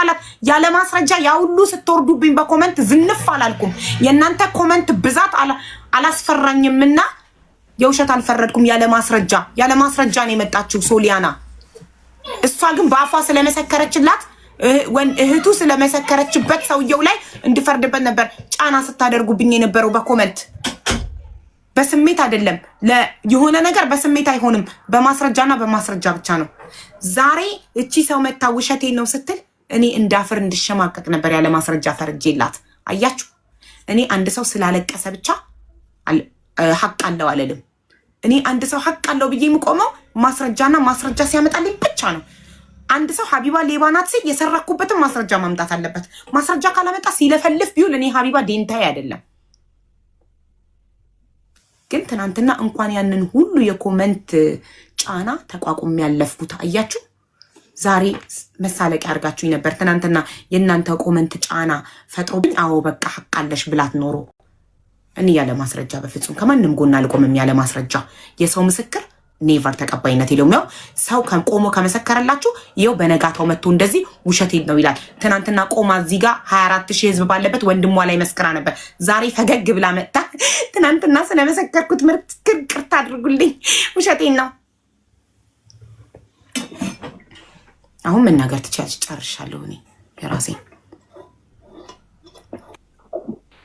ቃላት ያለ ማስረጃ ያ ሁሉ ስትወርዱብኝ በኮመንት ዝንፍ አላልኩም። የእናንተ ኮመንት ብዛት አላስፈራኝምና የውሸት አልፈረድኩም። ያለ ማስረጃ ነው የመጣችው ሶሊያና። እሷ ግን በአፏ ስለመሰከረችላት እህቱ ስለመሰከረችበት ሰውየው ላይ እንድፈርድበት ነበር ጫና ስታደርጉብኝ የነበረው በኮመንት። በስሜት አይደለም የሆነ ነገር በስሜት አይሆንም፣ በማስረጃና በማስረጃ ብቻ ነው። ዛሬ እቺ ሰው መታ ውሸቴን ነው ስትል እኔ እንዳፍር እንድሸማቀቅ ነበር ያለ ማስረጃ ፈርጄላት። አያችሁ፣ እኔ አንድ ሰው ስላለቀሰ ብቻ ሀቅ አለው አለልም። እኔ አንድ ሰው ሀቅ አለው ብዬ የምቆመው ማስረጃና ማስረጃ ሲያመጣልኝ ብቻ ነው። አንድ ሰው ሀቢባ ሌባ ናት ሲል የሰራኩበትን ማስረጃ ማምጣት አለበት። ማስረጃ ካላመጣ ሲለፈልፍ ቢውል እኔ ሀቢባ ዴንታይ አይደለም። ግን ትናንትና እንኳን ያንን ሁሉ የኮመንት ጫና ተቋቁም ያለፍኩት አያችሁ። ዛሬ መሳለቂያ አድርጋችሁኝ ነበር። ትናንትና የእናንተ ኮመንት ጫና ፈጥሮብኝ አዎ በቃ ሀቅ አለሽ ብላት ኖሮ እኔ ያለ ማስረጃ በፍጹም ከማንም ጎን አልቆምም። ያለ ማስረጃ የሰው ምስክር ኔቨር ተቀባይነት የለውም። ያው ሰው ቆሞ ከመሰከረላችሁ ይኸው በነጋታው መጥቶ እንደዚህ ውሸቴን ነው ይላል። ትናንትና ቆማ እዚህ ጋር 24,000 ህዝብ ባለበት ወንድሟ ላይ መስክራ ነበር። ዛሬ ፈገግ ብላ መጣ። ትናንትና ስለመሰከርኩት ቅርታ አድርጉልኝ፣ ውሸቴን ነው። አሁን መናገር ትችያለሽ። ጨርሻለሁ እኔ የራሴ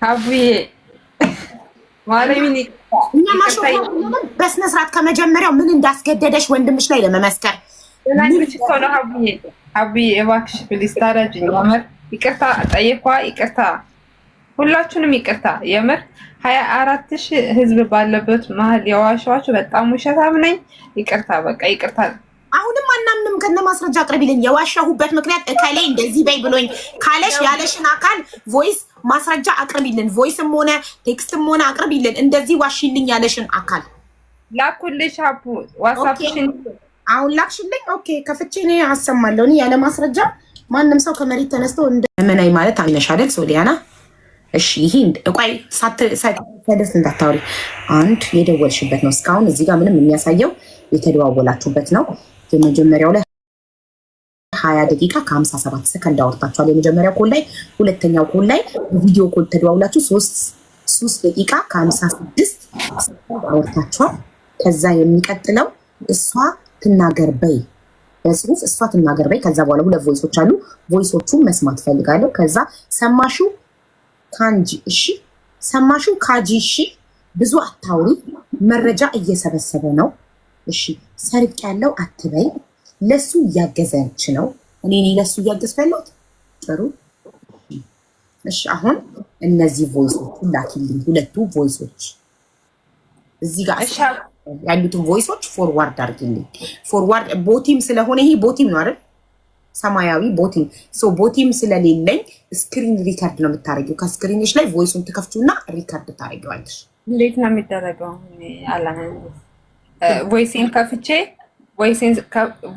አብዬ ማለሚኒ በስነ ስርዓት ከመጀመሪያው ምን እንዳስገደደሽ ወንድምሽ ላይ ለመመስከር አብዬ እባክሽ ፕሊስ ታረጅኝ። የምር ይቅርታ ጠየኳ። ይቅርታ ሁላችሁንም ይቅርታ። የምር 24,000 ህዝብ ባለበት መሀል የዋሸኋችሁ በጣም ውሸታም ነኝ። ይቅርታ በቃ ይቅርታ። አሁንም አናምንም። ከነ ማስረጃ አቅርቢልን። የዋሻሁበት ምክንያት እከሌ እንደዚህ በይ ብሎኝ ካለሽ ያለሽን አካል ቮይስ ማስረጃ አቅርቢልን። ቮይስም ሆነ ቴክስትም ሆነ አቅርቢልን። እንደዚህ ዋሽልኝ ያለሽን አካል ላኩልሽ። አቡ ዋትስአፕሽን አሁን ላክሽልኝ። ኦኬ ከፍቼ እኔ አሰማለሁ። እኔ ያለ ማስረጃ ማንም ሰው ከመሬት ተነስቶ እንደምናይ ማለት አምነሽ አይደል ሶሊያና? እሺ ይሄ ቆይ ሳትደርስ እንዳታወሪ። አንድ የደወልሽበት ነው። እስካሁን እዚህ ጋር ምንም የሚያሳየው የተደዋወላችሁበት ነው። የመጀመሪያው ላይ 20 ደቂቃ ከ57 ሰከንድ አወርታችኋል። የመጀመሪያው ኮል ላይ፣ ሁለተኛው ኮል ላይ ቪዲዮ ኮል ተደዋውላችሁ 3 ደቂቃ ከ56 ሰከንድ አወርታችኋል። ከዛ የሚቀጥለው እሷ ትናገር በይ በጽሁፍ እሷ ትናገር በይ። ከዛ በኋላ ሁለት ቮይሶች አሉ። ቮይሶቹን መስማት ፈልጋለሁ። ከዛ ሰማሹ ካንጂ እሺ፣ ሰማሹ ካጂ እሺ፣ ብዙ አታውሪ፣ መረጃ እየሰበሰበ ነው። እሺ ሰርቅ ያለው አትበይ፣ ለሱ እያገዘች ነው። እኔ ለሱ እያገዝኩ ያለሁት ጥሩ። እሺ አሁን እነዚህ ቮይሶች ላኪልኝ። ሁለቱ ቮይሶች እዚህ ጋር ያሉትን ቮይሶች ፎርዋርድ አድርግልኝ። ፎርዋርድ ቦቲም ስለሆነ ይሄ ቦቲም ነው አይደል? ሰማያዊ ቦቲም። ሶ ቦቲም ስለሌለኝ ስክሪን ሪከርድ ነው የምታደርጊው። ከስክሪንሽ ላይ ቮይሱን ትከፍቹና ሪከርድ ታደርጊዋለሽ። እንዴት ነው የሚደረገው? ቮይሲን ከፍቼ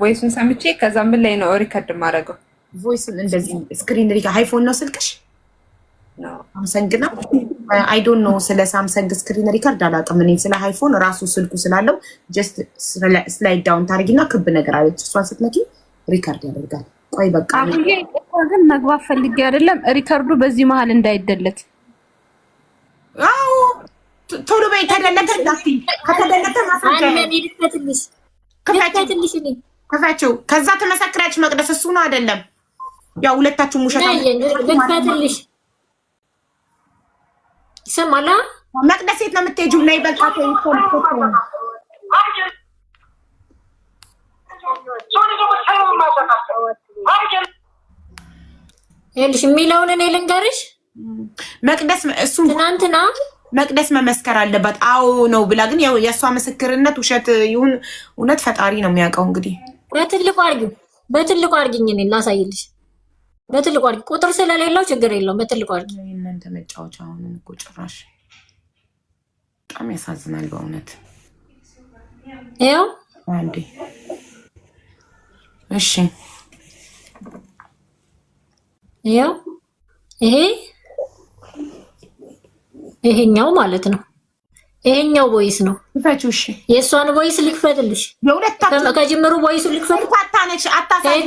ቮይሱን ሰምቼ ከዛ ምን ላይ ነው ሪከርድ የማደርገው? ቮይሱን እንደዚህ ስክሪን ሪከርድ። ሃይፎን ነው ስልክሽ? ሳምሰንግ ነው? አይ ዶንት ኖ ስለ ሳምሰንግ ስክሪን ሪከርድ አላውቅም። እኔ ስለ ሃይፎን ራሱ ስልኩ ስላለው ጀስት ስላይድ ዳውን ታደርጊና ክብ ነገር አለች፣ እሷን ስትነኪ ሪከርድ ያደርጋል። ቆይ በቃ ግን መግባት ፈልጌ አይደለም ሪከርዱ በዚህ መሀል እንዳይደለት። አዎ ቶሎ በይ። ተደለተ እንዳትዪ። ከተደለተ ማስረጃ ክፈችው። ከዛ ተመሰክሪያች መቅደስ እሱ ነው አይደለም? ያው ሁለታችሁም ውሸት ልክፈትልሽ። ይሰማላ? መቅደስ የት ነው የምትሄጂው? ነይ በቃ ይኸውልሽ የሚለውን እኔ ልንገርሽ። መቅደስ እሱ ትናንትና መቅደስ መመስከር አለባት። አዎ ነው ብላ ግን ያው የእሷ ምስክርነት ውሸት ይሁን እውነት ፈጣሪ ነው የሚያውቀው። እንግዲህ በትልቁ አድርጊኝ፣ እኔ ላሳይልሽ። በትልቁ አድርጊ። ቁጥር ስለሌለው ችግር የለውም። በትልቁ አድርጊ። እናንተ መጫወቻ አሁን እኮ ጭራሽ በጣም ያሳዝናል በእውነት። ይኸው አንዴ እሺ፣ ይኸው ይሄኛው ማለት ነው። ይሄኛው ቮይስ ነው። ክፈችው። እሺ የእሷን ቮይስ ልክፈትልሽ። የሁለታችሁ ከጅምሩ ቮይሱ ልክፈት። ታታነሽ አታሳይ።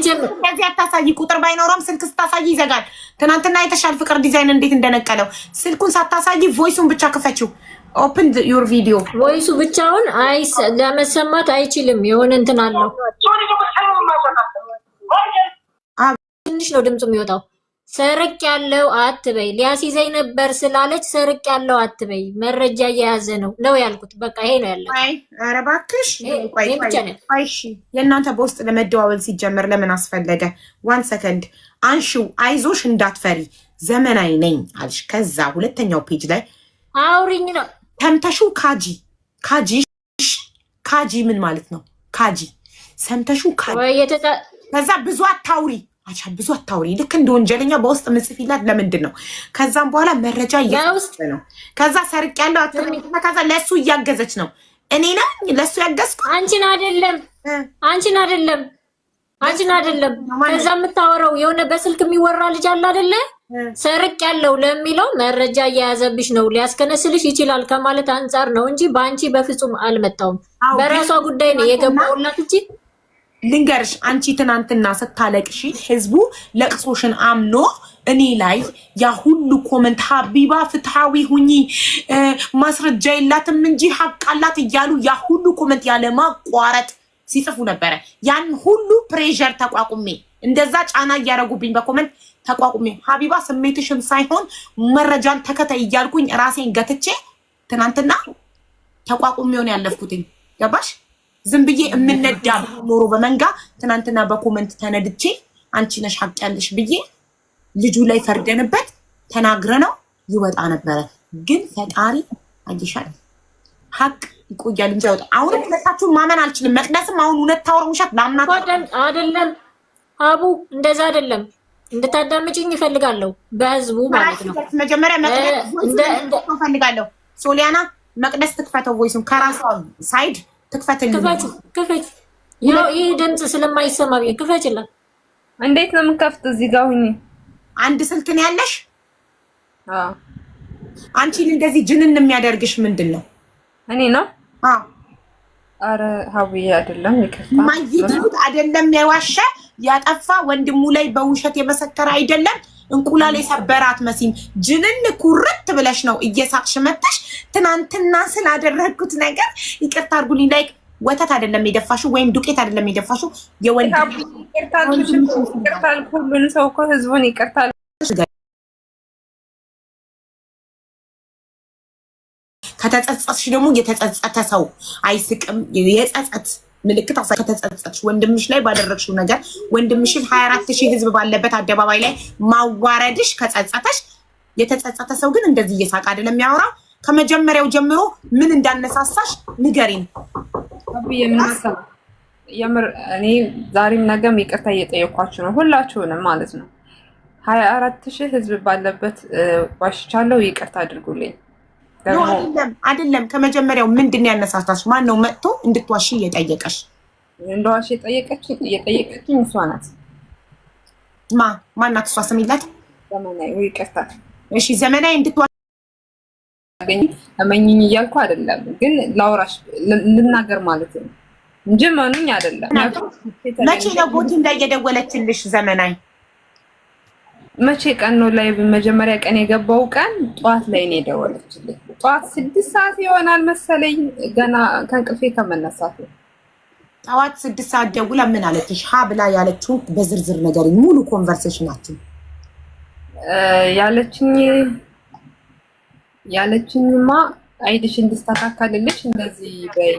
ከዚህ አታሳይ። ቁጥር ባይኖረም ስልክ ስታሳይ ይዘጋል። ትናንትና የተሻለ ፍቅር ዲዛይን እንዴት እንደነቀለው ስልኩን ሳታሳይ ቮይሱን ብቻ ክፈችው። ኦፕን ዩር ቪዲዮ። ቮይሱ ብቻውን ለመሰማት አይችልም። የሆነ እንትን አለው። ትንሽ ነው ድምፁ የሚወጣው። ሰርቅ ያለው አትበይ። ሊያስይዘኝ ነበር ስላለች ሰርቅ ያለው አትበይ። መረጃ እየያዘ ነው ያልኩት። በቃ ይሄ ነው ያለው። ኧረ እባክሽ እሺ። የእናንተ በውስጥ ለመደዋወል ሲጀመር ለምን አስፈለገ? ዋን ሰከንድ አንሺው። አይዞሽ እንዳትፈሪ ዘመናዊ ነኝ አልሽ። ከዛ ሁለተኛው ፔጅ ላይ አውሪኝ ነው ሰምተሹ። ካጂ ምን ማለት ነው? ካጂ ሰምተሹ። ከዛ ብዙ አታውሪ ብዙ አታውሪ። ልክ እንደ ወንጀለኛ በውስጥ ምጽፊላት ለምንድን ነው? ከዛም በኋላ መረጃ እየውስጥ ነው። ከዛ ሰርቅ ያለው ከዛ ለሱ እያገዘች ነው። እኔ ነኝ ለሱ ያገዝኩ። አንቺን አይደለም። ከዛ የምታወራው የሆነ በስልክ የሚወራ ልጅ አለ አይደለ? ሰርቅ ያለው ለሚለው መረጃ እየያዘብሽ ነው፣ ሊያስከነስልሽ ይችላል ከማለት አንጻር ነው እንጂ በአንቺ በፍጹም አልመጣውም። በራሷ ጉዳይ ነው የገባውላት እንጂ ልንገርሽ፣ አንቺ ትናንትና ስታለቅሺ ህዝቡ ለቅሶሽን አምኖ እኔ ላይ ያ ሁሉ ኮመንት ሀቢባ ፍትሃዊ ሁኚ ማስረጃ የላትም እንጂ ሀቅ አላት እያሉ ያ ሁሉ ኮመንት ያለ ማቋረጥ ሲጽፉ ነበረ። ያን ሁሉ ፕሬሸር ተቋቁሜ እንደዛ ጫና እያደረጉብኝ በኮመንት ተቋቁሜ ሀቢባ ስሜትሽም ሳይሆን መረጃን ተከታይ እያልኩኝ ራሴን ገትቼ ትናንትና ተቋቁሜውን ያለፍኩትኝ። ገባሽ? ዝም ብዬ የምነዳ ኖሮ በመንጋ ትናንትና በኮመንት ተነድቼ አንቺ ነሽ ሀቅ ያለሽ ብዬ ልጁ ላይ ፈርደንበት ተናግረ ነው ይወጣ ነበረ። ግን ፈጣሪ አይሻል ሀቅ ይቆያል እንጂ ያወጣ። አሁን ሁለታችሁን ማመን አልችልም። መቅደስም አሁን እውነት ታወራ ውሸት ላምናት አይደለም። አቡ እንደዛ አይደለም። እንድታዳምጪኝ ይፈልጋለሁ በህዝቡ ማለት ነው። መጀመሪያ መቅደስ ፈልጋለሁ። ሶሊያና መቅደስ ትክፈተው ቮይሱን ከራሷ ሳይድ ትክፈትልኝ። ክፈች። ያው ይሄ ድምጽ ስለማይሰማ ብዬ ክፈችላት። እንዴት ነው የምንከፍት? እዚህ ጋር ሁኚ። አንድ ስልክ ነው ያለሽ? አንቺን እንደዚህ ጅንን የሚያደርግሽ ምንድን ነው? እኔ ነው? አረ ሀቡዬ አይደለም። ይከፍታ ማይይቱት አይደለም። የዋሸ ያጠፋ ወንድሙ ላይ በውሸት የመሰከረ አይደለም። እንቁላል የሰበራት መሲም ጅንን ኩርት ብለሽ ነው እየሳቅሽ መጣሽ። ትናንትና ስላደረግኩት ነገር ይቅርታ አድርጉልኝ። ላይክ ወተት አይደለም የደፋሽው ወይም ዱቄት አይደለም የደፋሽው። የወንድ ይቅርታል። ሁሉን ሰው እኮ ህዝቡን ይቅርታል። ከተጸጸትሽ ደግሞ የተጸጸተ ሰው አይስቅም። የጸጸት ምልክት ከተጸጸትሽ ወንድምሽ ላይ ባደረግሽው ነገር ወንድምሽን 24000 ህዝብ ባለበት አደባባይ ላይ ማዋረድሽ ከጸጸተሽ፣ የተጸጸተ ሰው ግን እንደዚህ እየሳቅ አይደለም የሚያወራው። ከመጀመሪያው ጀምሮ ምን እንዳነሳሳሽ ንገሪን። የምር እኔ ዛሬም ነገም ይቅርታ እየጠየኳችሁ ነው፣ ሁላችሁንም ማለት ነው። 24000 ህዝብ ባለበት ዋሽቻለሁ፣ ይቅርታ አድርጉልኝ። አይደለም ከመጀመሪያው ምንድን ያነሳሳሽ? ማን ነው መጥቶ እንድትዋሺ እየጠየቀሽ? እንደዋሽ የጠየቀችኝ እሷ ናት። ማናት እሷ? ስም ይላት ዘመናዊ። ይቅርታ እሺ፣ ዘመናዊ እንድትዋሺ እመኝኝ እያልኩ አይደለም፣ ግን ላውራሽ ልናገር ማለት ነው እንጂ መኑኝ አይደለም። መቼ ነው ቦቲ እንዳይደወለችልሽ ዘመናዊ? መቼ ቀን ነው ላይ መጀመሪያ ቀን የገባው ቀን ጠዋት ላይ ነው የደወለችልኝ። ጠዋት 6 ሰዓት ይሆናል መሰለኝ ገና ከእንቅልፌ ከመነሳት። ጠዋት 6 ሰዓት ደውላ ምን አለችሽ? ሀ ብላ ያለችው በዝርዝር ነገር ሙሉ ኮንቨርሴሽናችን ያለችኝማ አይዲሽ እንድስተካከልልሽ እንደዚህ በይ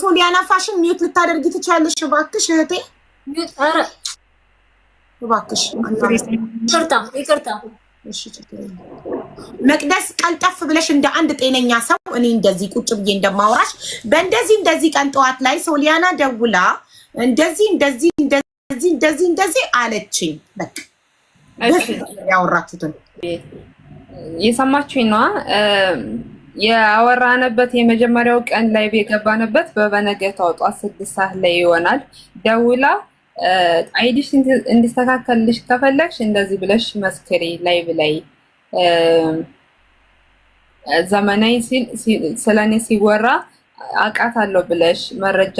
ሶሊያና ፋሽን ሚዩት ልታደርጊ ትችያለሽ እባክሽ እህቴ። እባክሽ ይቅርታ። መቅደስ ቀልጠፍ ብለሽ እንደ አንድ ጤነኛ ሰው እኔ እንደዚህ ቁጭ ብዬ እንደማውራሽ በእንደዚህ ቀን ጠዋት ላይ ሶሊያና ደውላ እንደዚህ አለችኝ። በቃ ያወራችሁትን የሰማችሁኝ ነዋ። ያወራንበት የመጀመሪያው ቀን ላይ የገባንበት በበነገታው ጠዋት 6 ሰዓት ላይ ይሆናል ደውላ አይዲሽ እንዲስተካከልልሽ ከፈለግሽ እንደዚህ ብለሽ መስክሪ ላይ ብላይ ዘመናዊ ስለኔ ሲወራ አውቃታለሁ ብለሽ መረጃ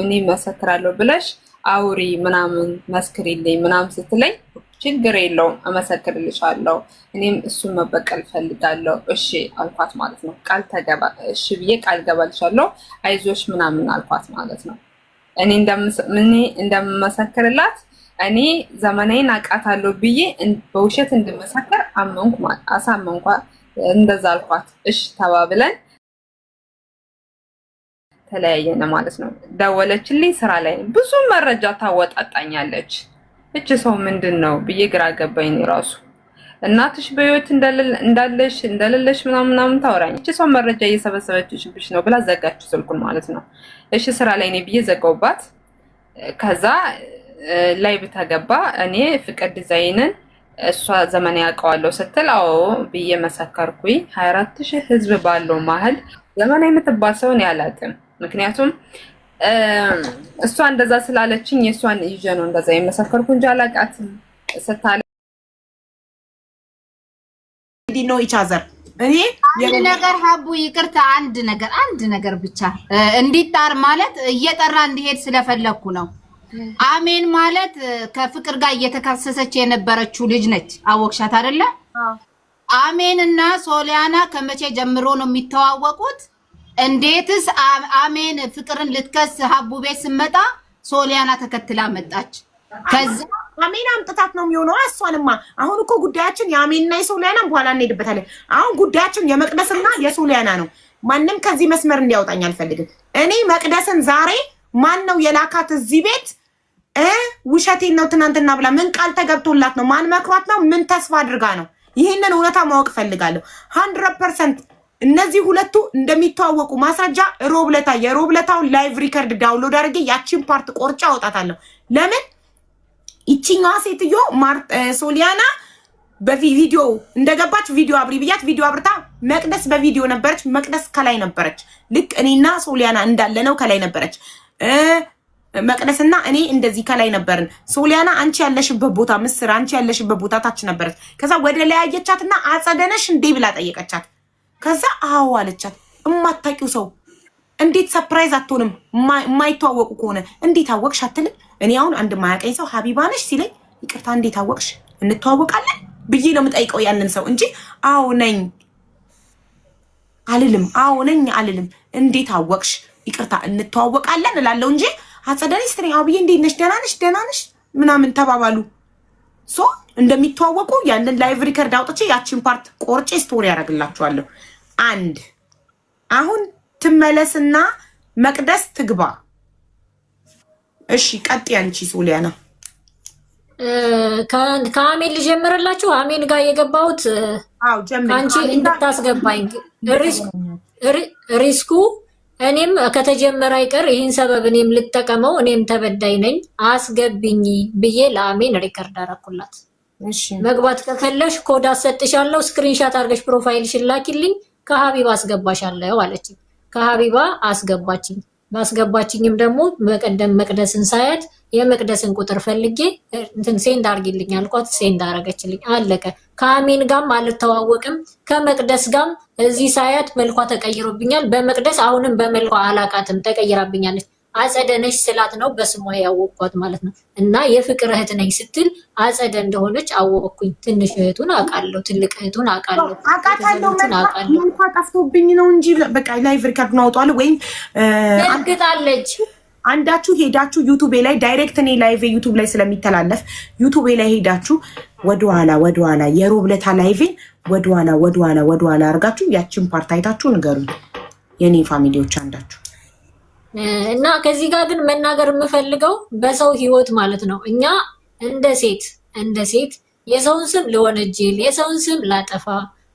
እኔ መሰክራለሁ ብለሽ አውሪ ምናምን መስክሪልኝ ምናምን ስትለኝ ችግር የለውም እመሰክርልሻለሁ፣ እኔም እሱን መበቀል ፈልጋለሁ። እሺ አልኳት ማለት ነው። እሺ ብዬ ቃል ገባልሻለሁ አይዞሽ ምናምን አልኳት ማለት ነው። እኔ እንደምመሰክርላት እኔ ዘመናዊን አውቃታለሁ ብዬ በውሸት እንድመሰክር አሳመንኳ። እንደዛ አልኳት። እሺ ተባብለን ተለያየን ማለት ነው። ደወለችልኝ፣ ስራ ላይ ብዙ መረጃ ታወጣጣኛለች። እቺ ሰው ምንድን ነው ብዬ ግራ ገባኝ። ራሱ እናትሽ በህይወት እንደሌለሽ ምናምን ታወራኝ። እቺ ሰው መረጃ እየሰበሰበችብሽ ነው ብላ ዘጋችሁ ስልኩን ማለት ነው። እሺ ስራ ላይ ነኝ ብዬ ዘጋውባት። ከዛ ላይ ብታገባ እኔ ፍቅር ዲዛይንን እሷ ዘመን ያውቀዋለሁ ስትል አዎ ብዬ መሰከርኩኝ። 24000 ህዝብ ባለው መሀል ዘመን የምትባል ሰው እኔ አላውቅም። ምክንያቱም እሷ እንደዛ ስላለችኝ የእሷን ይዤ ነው እንደዛ የመሰከርኩ እንጂ አላውቃትም። ስታለ ነው ኢቻዘር እኔ አንድ ነገር ሀቡ ይቅርታ፣ አንድ ነገር ብቻ እንዲጣር ማለት እየጠራ እንዲሄድ ስለፈለኩ ነው። አሜን ማለት ከፍቅር ጋር እየተካሰሰች የነበረችው ልጅ ነች። አወቅሻት አይደለ? አሜን እና ሶሊያና ከመቼ ጀምሮ ነው የሚተዋወቁት? እንዴትስ አሜን ፍቅርን ልትከስ ሀቡ ቤት ስመጣ ሶሊያና ተከትላ መጣች? ከዛ አሜን አምጥታት ነው የሚሆነው። እሷንማ አሁን እኮ ጉዳያችን የአሜንና የሶሊያና በኋላ እንሄድበታለን። አሁን ጉዳያችን የመቅደስና የሶሊያና ነው። ማንም ከዚህ መስመር እንዲያወጣኝ አልፈልግም። እኔ መቅደስን ዛሬ ማን ነው የላካት እዚህ ቤት? ውሸቴን ነው ትናንትና ብላ ምን ቃል ተገብቶላት ነው? ማን መክሯት ነው? ምን ተስፋ አድርጋ ነው? ይህንን እውነታ ማወቅ ፈልጋለሁ 100%። እነዚህ ሁለቱ እንደሚተዋወቁ ማስረጃ ሮብለታ የሮብለታውን ላይቭ ሪከርድ ዳውንሎድ አድርጌ ያቺን ፓርት ቆርጬ አወጣታለሁ። ለምን ይቺኛዋ ሴትዮ ሶሊያና በቪዲዮ እንደገባች ቪዲዮ አብሪ ብያት ቪዲዮ አብርታ መቅደስ በቪዲዮ ነበረች። መቅደስ ከላይ ነበረች። ልክ እኔና ሶሊያና እንዳለ ነው ከላይ ነበረች። መቅደስና እኔ እንደዚህ ከላይ ነበርን። ሶሊያና አንቺ ያለሽበት ቦታ ምስር አንቺ ያለሽበት ቦታ ታች ነበረች። ከዛ ወደ ላይ አየቻትና አጸደነሽ እንዴ ብላ ጠየቀቻት። ከዛ አዎ አለቻት። እማታውቂው ሰው እንዴት ሰርፕራይዝ አትሆንም? የማይተዋወቁ ከሆነ እንዴት አወቅሽ አትልም? እኔ አሁን አንድ ማያውቀኝ ሰው ሀቢባ ነሽ ሲለኝ ይቅርታ እንዴት አወቅሽ እንተዋወቃለን ብዬ ነው የምጠይቀው ያንን ሰው እንጂ አዎ ነኝ አልልም። አዎ ነኝ አልልም። እንዴት አወቅሽ ይቅርታ እንተዋወቃለን እላለሁ እንጂ አጸደኔ ስትሪ አብዬ እንዴት ነሽ ደህና ነሽ ምናምን ተባባሉ። ሶ እንደሚተዋወቁ ያንን ላይቭ ሪከርድ አውጥቼ ያቺን ፓርት ቆርጬ ስቶሪ ያደርግላችኋለሁ። አንድ አሁን ትመለስና መቅደስ ትግባ። እሺ ቀጥ ያንቺ ሶሊያና ከአሜን ልጀምርላችሁ። አሜን ጋር የገባሁት አንቺ እንድታስገባኝ ሪስኩ እኔም ከተጀመረ አይቀር ይህን ሰበብ እኔም ልጠቀመው፣ እኔም ተበዳይ ነኝ አስገብኝ ብዬ ለአሜን ሪከርድ አደረኩላት። መግባት ከፈለሽ ኮድ አሰጥሻለሁ፣ ስክሪንሻት አድርገሽ ፕሮፋይልሽን ላኪልኝ፣ ከሀቢባ አስገባሻለሁ አለችኝ። ከሀቢባ አስገባችኝ። ባስገባችኝም ደግሞ በቀደም መቅደስን ሳያት የመቅደስን ቁጥር ፈልጌ እንትን ሴንድ አድርጊልኝ አልኳት። ሴንድ አደረገችልኝ። አለቀ። ከአሜን ጋርም አልተዋወቅም። ከመቅደስ ጋርም እዚህ ሳያት መልኳ ተቀይሮብኛል። በመቅደስ አሁንም በመልኳ አላቃትም፣ ተቀይራብኛለች። አጸደነሽ ስላት ነው በስሟ ያወቅኳት ማለት ነው። እና የፍቅር እህት ነኝ ስትል አጸደ እንደሆነች አወቅኩኝ። ትንሽ እህቱን አውቃለሁ፣ ትልቅ እህቱን አውቃለሁ። መልኳ ጠፍቶብኝ ነው እንጂ በቃ ላይቭ ሪከርድ ነው አውጣለሁ። ወይም እርግጣለች አንዳችሁ ሄዳችሁ ዩቲዩብ ላይ ዳይሬክት እኔ ላይቭ ዩቲዩብ ላይ ስለሚተላለፍ ዩቲዩብ ላይ ሄዳችሁ ወደኋላ የሮብለታ ላይቭን ወደኋላ አርጋችሁ ያችን ፓርት አይታችሁ ንገሩኝ የኔ ፋሚሊዎች አንዳችሁ። እና ከዚህ ጋር ግን መናገር የምፈልገው በሰው ህይወት ማለት ነው። እኛ እንደ ሴት የሰውን ስም ልወነጅል፣ የሰውን ስም ላጠፋ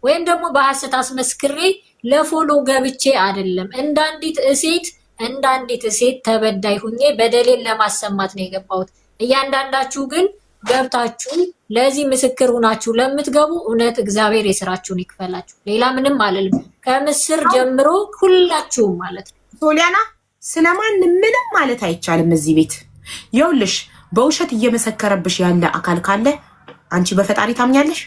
ወይም ደግሞ በሐሰት አስመስክሬ ለፎሎ ገብቼ አይደለም። እንዳንዲት ሴት ተበዳይ ሁኜ በደሌን ለማሰማት ነው የገባሁት። እያንዳንዳችሁ ግን ገብታችሁ ለዚህ ምስክር ሁናችሁ ለምትገቡ እውነት እግዚአብሔር የስራችሁን ይክፈላችሁ። ሌላ ምንም አልልም። ከምስር ጀምሮ ሁላችሁም ማለት ነው። ሶሊያና ስለማን ምንም ማለት አይቻልም እዚህ ቤት። ይኸውልሽ በውሸት እየመሰከረብሽ ያለ አካል ካለ አንቺ በፈጣሪ ታምኛለሽ?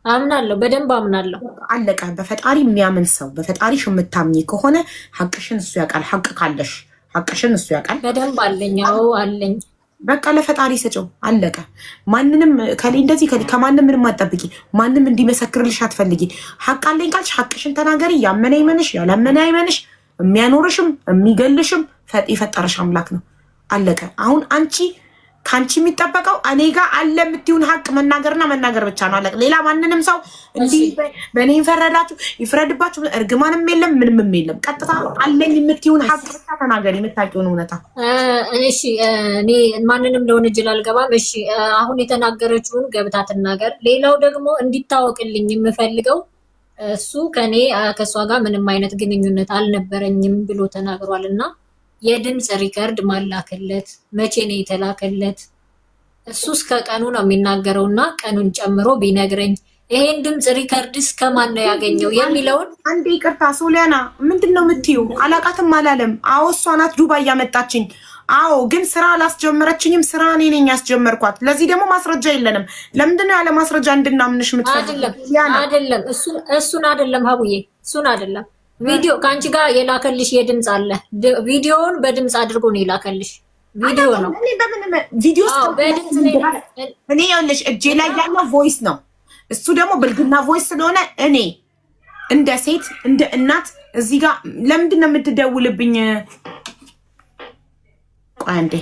አምናለሁ፣ በደንብ አምናለሁ። አለቀ። በፈጣሪ የሚያምን ሰው በፈጣሪሽ የምታምኚ ከሆነ ሐቅሽን እሱ ያውቃል። ሐቅ ካለሽ ሐቅሽን እሱ ያውቃል። በደንብ አለኝ። አዎ አለኝ። በቃ ለፈጣሪ ስጪው። አለቀ። ማንንም ከሌ እንደዚህ ከማንም ምንም አትጠብቂ። ማንም እንዲመሰክርልሽ አትፈልጊ። ሐቅ አለኝ ካልሽ ሐቅሽን ተናገሪ። ያመነ ይመንሽ፣ ያላመነ አይመንሽ። የሚያኖርሽም የሚገልሽም የፈጠረሽ አምላክ ነው። አለቀ። አሁን ከአንቺ የሚጠበቀው እኔ ጋር አለ የምትይውን ሐቅ መናገርና መናገር ብቻ ነው። አለቀ። ሌላ ማንንም ሰው እንዲህ በእኔ ይፈረዳችሁ ይፍረድባችሁ፣ እርግማንም የለም ምንም የለም። ቀጥታ አለኝ የምትይውን ሐቅ ብቻ ተናገሪ፣ የምታውቂውን እውነታ። እሺ እኔ ማንንም ለወንጀል አልገባም። እሺ አሁን የተናገረችውን ገብታ ትናገር። ሌላው ደግሞ እንዲታወቅልኝ የምፈልገው እሱ ከእሷ ጋር ምንም አይነት ግንኙነት አልነበረኝም ብሎ ተናግሯል እና የድምፅ ሪከርድ ማላከለት መቼ ነው የተላከለት? እሱ እስከ ቀኑ ነው የሚናገረው እና ቀኑን ጨምሮ ቢነግረኝ ይሄን ድምፅ ሪከርድስ ከማን ነው ያገኘው የሚለውን። አንዴ ይቅርታ ሶሊያና፣ ምንድን ነው የምትይው? አላቃትም አላለም። አዎ እሷ ናት ዱባይ ያመጣችኝ። አዎ ግን ስራ አላስጀመረችኝም። ስራ እኔ ነኝ ያስጀመርኳት። ለዚህ ደግሞ ማስረጃ የለንም። ለምንድን ነው ያለ ማስረጃ እንድናምንሽ የምትፈልጊው? አይደለም እሱን አይደለም ሀቡዬ፣ እሱን አይደለም። ቪዲዮ ከአንቺ ጋር የላከልሽ የድምፅ አለ። ቪዲዮውን በድምፅ አድርጎ ነው የላከልሽ። ቪዲዮ ነው ቪዲዮ እኔ ያለሽ እጄ ላይ ያለው ቮይስ ነው። እሱ ደግሞ ብልግና ቮይስ ስለሆነ እኔ እንደ ሴት እንደ እናት እዚህ ጋር ለምንድን ነው የምትደውልብኝ? ቆይ አንዴ